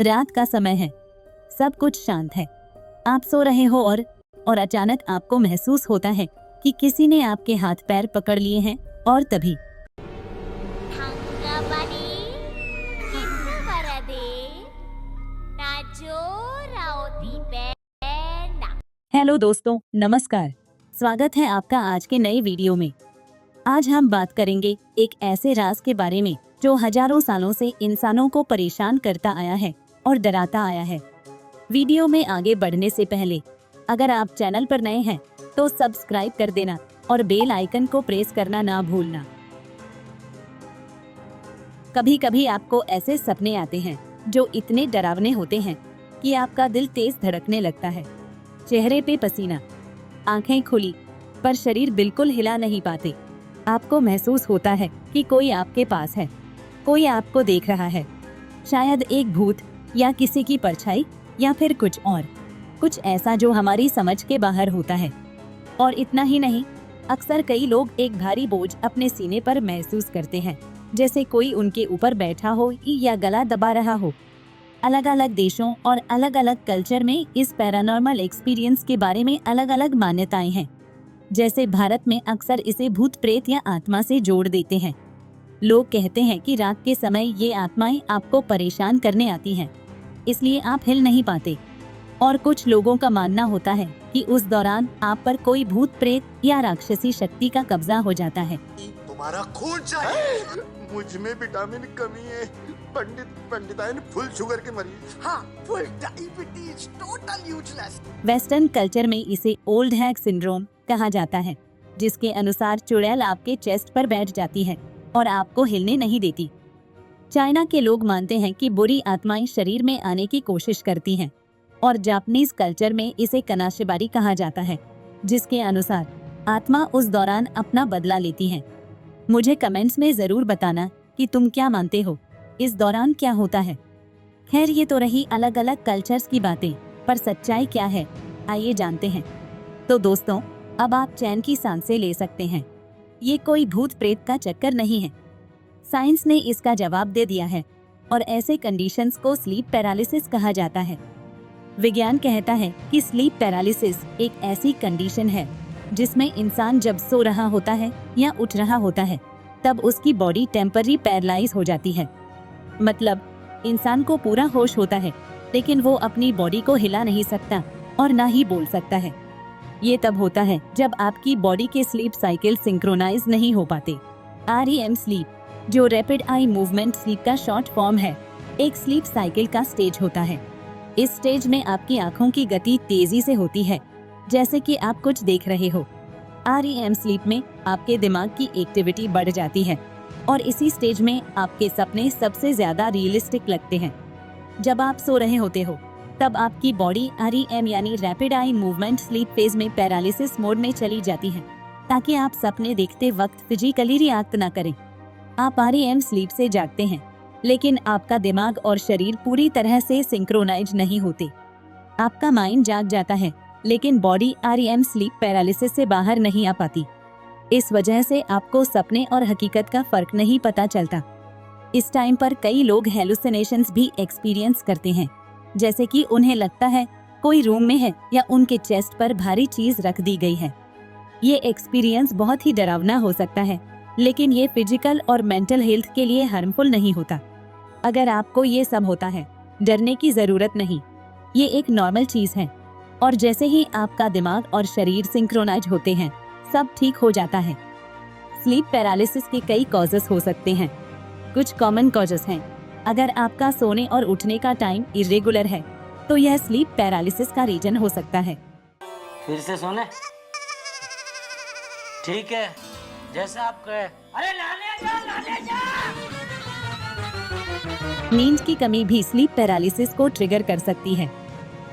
रात का समय है, सब कुछ शांत है। आप सो रहे हो और अचानक आपको महसूस होता है कि किसी ने आपके हाथ पैर पकड़ लिए हैं और तभी हेलो दोस्तों, नमस्कार। स्वागत है आपका आज के नए वीडियो में। आज हम बात करेंगे एक ऐसे राज के बारे में जो हजारों सालों से इंसानों को परेशान करता आया है और डराता आया है। वीडियो में आगे बढ़ने से पहले अगर आप चैनल पर नए हैं तो सब्सक्राइब कर देना और बेल आइकन को प्रेस करना ना भूलना। कभी कभी आपको ऐसे सपने आते हैं जो इतने डरावने होते हैं कि आपका दिल तेज धड़कने लगता है। चेहरे पे पसीना, आंखें खुली पर शरीर बिल्कुल हिला नहीं पाते। आपको महसूस होता है कि कोई आपके पास है, कोई आपको देख रहा है। शायद एक भूत या किसी की परछाई या फिर कुछ ऐसा जो हमारी समझ के बाहर होता है। और इतना ही नहीं, अक्सर कई लोग एक भारी बोझ अपने सीने पर महसूस करते हैं, जैसे कोई उनके ऊपर बैठा हो या गला दबा रहा हो। अलग अलग देशों और अलग अलग कल्चर में इस पैरानॉर्मल एक्सपीरियंस के बारे में अलग अलग मान्यताएं हैं। जैसे भारत में अक्सर इसे भूत प्रेत या आत्मा से जोड़ देते हैं। लोग कहते हैं कि रात के समय ये आत्माएं आपको परेशान करने आती हैं, इसलिए आप हिल नहीं पाते। और कुछ लोगों का मानना होता है कि उस दौरान आप पर कोई भूत प्रेत या राक्षसी शक्ति का कब्जा हो जाता है। तुम्हारा खून चाहिए। मुझ में विटामिन कमी है। पंडिताइन फुल शुगर के मरीज। हाँ, full diabetes, total useless. Western culture में इसे ओल्ड हैग सिंड्रोम कहा जाता है, जिसके अनुसार चुड़ैल आपके चेस्ट पर बैठ जाती है और आपको हिलने नहीं देती। चाइना के लोग मानते हैं कि बुरी आत्माएं शरीर में आने की कोशिश करती हैं और जापानीज कल्चर में इसे कनाशिबारी कहा जाता है, जिसके अनुसार आत्मा उस दौरान अपना बदला लेती है। मुझे कमेंट्स में जरूर बताना कि तुम क्या मानते हो, इस दौरान क्या होता है। खैर, ये तो रही अलग अलग कल्चर्स की बातें, पर सच्चाई क्या है आइए जानते हैं। तो दोस्तों, अब आप चैन की सांसें ले सकते हैं। ये कोई भूत प्रेत का चक्कर नहीं है। साइंस ने इसका जवाब दे दिया है और ऐसे कंडीशंस को स्लीप पैरालिसिस कहा जाता है। विज्ञान कहता है कि स्लीप पैरालिसिस एक ऐसी कंडीशन है जिसमें इंसान जब सो रहा होता है या उठ रहा होता है तब उसकी बॉडी टेम्पररी पैरालाइज हो जाती है। मतलब इंसान को पूरा होश होता है, लेकिन वो अपनी बॉडी को हिला नहीं सकता और ना ही बोल सकता है। ये तब होता है जब आपकी बॉडी के स्लीप साइकिल सिंक्रोनाइज नहीं हो पाते। REM स्लीप, जो रैपिड आई मूवमेंट स्लीप का शॉर्ट फॉर्म है, एक स्लीप साइकिल का स्टेज होता है। इस स्टेज में आपकी आंखों की गति तेजी से होती है, जैसे कि आप कुछ देख रहे हो। REM स्लीप में आपके दिमाग की एक्टिविटी बढ़ जाती है और इसी स्टेज में आपके सपने सबसे ज्यादा रियलिस्टिक लगते हैं। जब आप सो रहे होते हो तब आपकी बॉडी REM यानी rapid eye movement sleep phase में पैरालिसिस मोड में चली जाती है, ताकि आप सपने देखते वक्त फिजिकली रिएक्ट न करें। आप REM स्लीप से जागते हैं, लेकिन आपका दिमाग और शरीर पूरी तरह से सिंक्रोनाइज नहीं होते। आपका माइंड जाग जाता है, लेकिन बॉडी REM स्लीप पैरालिसिस से बाहर नहीं आ पाती। इस वजह से आपको सपने और हकीकत का फर्क नहीं पता चलता। इस टाइम पर कई लोग हेलुसिनेशंस भी एक्सपीरियंस करते हैं, जैसे कि उन्हें लगता है कोई रूम में है या उनके चेस्ट पर भारी चीज रख दी गई है। ये एक्सपीरियंस बहुत ही डरावना हो सकता है, लेकिन ये फिजिकल और मेंटल हेल्थ के लिए हार्मफुल नहीं होता। अगर आपको ये सब होता है, डरने की जरूरत नहीं, ये एक नॉर्मल चीज है। और जैसे ही आपका दिमाग और शरीर सिंक्रोनाइज होते हैं, सब ठीक हो जाता है। स्लीप पैरालिसिस के कई कॉजेस हो सकते हैं। कुछ कॉमन कॉजेस हैं। अगर आपका सोने और उठने का टाइम इरेगुलर है, तो यह स्लीप पैरालिसिस का रीजन हो सकता है। फिर से सोने? ठीक है, जैसा आप कहे। अरे लाने जा। नींद की कमी भी स्लीप पैरालिसिस को ट्रिगर कर सकती है।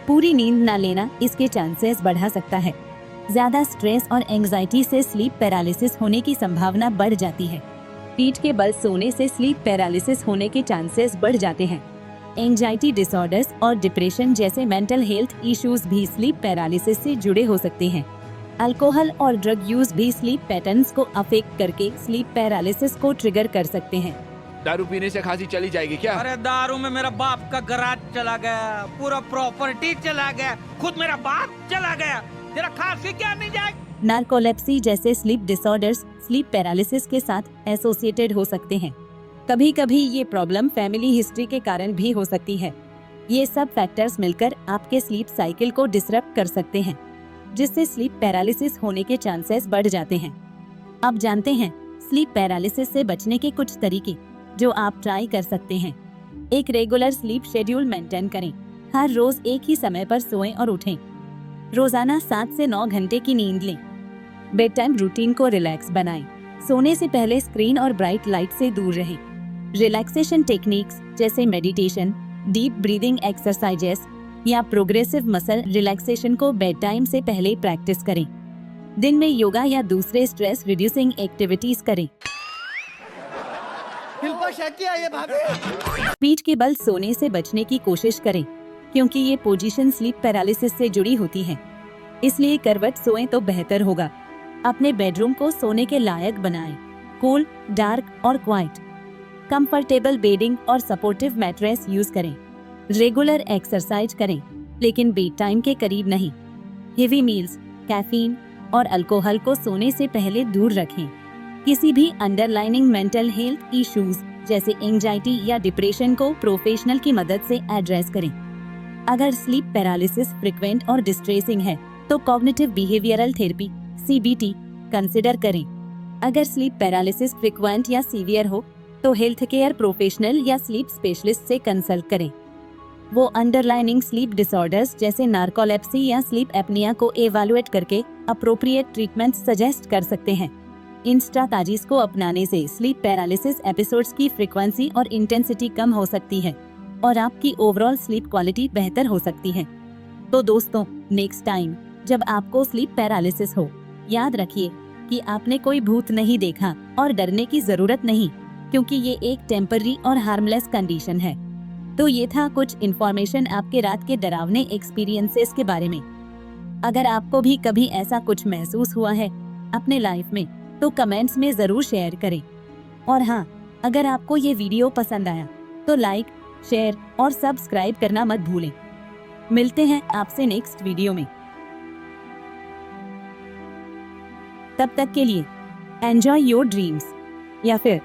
पूरी नींद न लेना इसके चांसेस बढ़ा सकता है। ज्यादा स्ट्रेस और एंजाइटी से स्लीप पैरालिसिस होने की संभावना बढ़ जाती है। पीठ के बल सोने से स्लीप पैरालिसिस होने के चांसेस बढ़ जाते हैं। एंजाइटी डिसऑर्डर्स और डिप्रेशन जैसे मेंटल हेल्थ इश्यूज भी स्लीप पैरालिसिस से जुड़े हो सकते हैं। अल्कोहल और ड्रग यूज भी स्लीप पैटर्न्स को अफेक्ट करके स्लीप पैरालिसिस को ट्रिगर कर सकते हैं। दारू पीने से खांसी चली जाएगी क्या? अरे दारू में मेरा बाप का गराज चला गया, पूरा प्रॉपर्टी चला गया, खुद मेरा बाप चला गया, तेरा खांसी क्या नहीं जाएगी? नार्कोलेप्सी जैसे स्लीप डिसऑर्डर्स स्लीप पैरालिसिस के साथ एसोसिएटेड हो सकते हैं। कभी कभी ये प्रॉब्लम फैमिली हिस्ट्री के कारण भी हो सकती है। ये सब फैक्टर्स मिलकर आपके स्लीप साइकिल को डिसरप्ट कर सकते हैं, जिससे स्लीप पैरालिसिस होने के चांसेस बढ़ जाते हैं। अब जानते हैं स्लीप पैरालिसिस से बचने के कुछ तरीके जो आप ट्राई कर सकते हैं। एक रेगुलर स्लीप शेड्यूल मेंटेन करें। हर रोज एक ही समय पर सोएं और उठें। रोजाना 7 से 9 घंटे की नींद लें। बेड टाइम रूटीन को रिलैक्स बनाएं। सोने से पहले स्क्रीन और ब्राइट लाइट से दूर रहें। रिलैक्सेशन टेक्निक्स जैसे मेडिटेशन, डीप ब्रीदिंग एक्सरसाइजेस या प्रोग्रेसिव मसल रिलैक्सेशन को बेड टाइम से पहले प्रैक्टिस करें। दिन में योगा या दूसरे स्ट्रेस रिड्यूसिंग एक्टिविटीज करें। पीठ के बल सोने से बचने की कोशिश करें, क्योंकि ये पोजीशन स्लीप पैरालिसिस से जुड़ी होती है। इसलिए करवट सोएं तो बेहतर होगा। अपने बेडरूम को सोने के लायक बनाएं। कूल, डार्क और क्वाइट। कंफर्टेबल बेडिंग और सपोर्टिव मैट्रेस यूज करें। रेगुलर एक्सरसाइज करें, लेकिन बेड टाइम के करीब नहीं। हेवी मील्स, कैफीन और अल्कोहल को सोने से पहले दूर रखें। किसी भी अंडरलाइनिंग मेंटल हेल्थ इश्यूज जैसे एंजाइटी या डिप्रेशन को प्रोफेशनल की मदद से एड्रेस करें। अगर स्लीप पैरालिसिस फ्रिक्वेंट और डिस्ट्रेसिंग है तो cognitive behavioural therapy CBT consider करें। अगर स्लीप पैरालिसिस फ्रिक्वेंट या सीवियर हो तो हेल्थ केयर प्रोफेशनल या स्लीप स्पेशलिस्ट से कंसल्ट करें। वो अंडरलाइनिंग स्लीप डिसऑर्डर्स जैसे नार्कोलेप्सी या स्लीप एपनिया को एवैल्यूएट करके अप्रोप्रिएट ट्रीटमेंट सजेस्ट कर सकते हैं। इन स्ट्रैटेजीज को अपनाने से स्लीप पैरालिसिस एपिसोड्स की फ्रीक्वेंसी और इंटेंसिटी कम हो सकती है और आपकी ओवरऑल स्लीप क्वालिटी बेहतर हो सकती है। तो दोस्तों, नेक्स्ट टाइम जब आपको स्लीप पैरालिसिस हो, याद रखिए कि आपने कोई भूत नहीं देखा और डरने की जरूरत नहीं, क्योंकि ये एक टेम्पररी और हार्मलेस कंडीशन है। तो ये था कुछ इन्फॉर्मेशन आपके रात के डरावने एक्सपीरियंसेस के बारे में। अगर आपको भी कभी ऐसा कुछ महसूस हुआ है अपने लाइफ में तो कमेंट्स में जरूर शेयर करें। और हाँ, अगर आपको ये वीडियो पसंद आया तो लाइक, शेयर और सब्सक्राइब करना मत भूलें। मिलते हैं आपसे नेक्स्ट वीडियो में। तब तक के लिए एंजॉय योर ड्रीम्स या फिर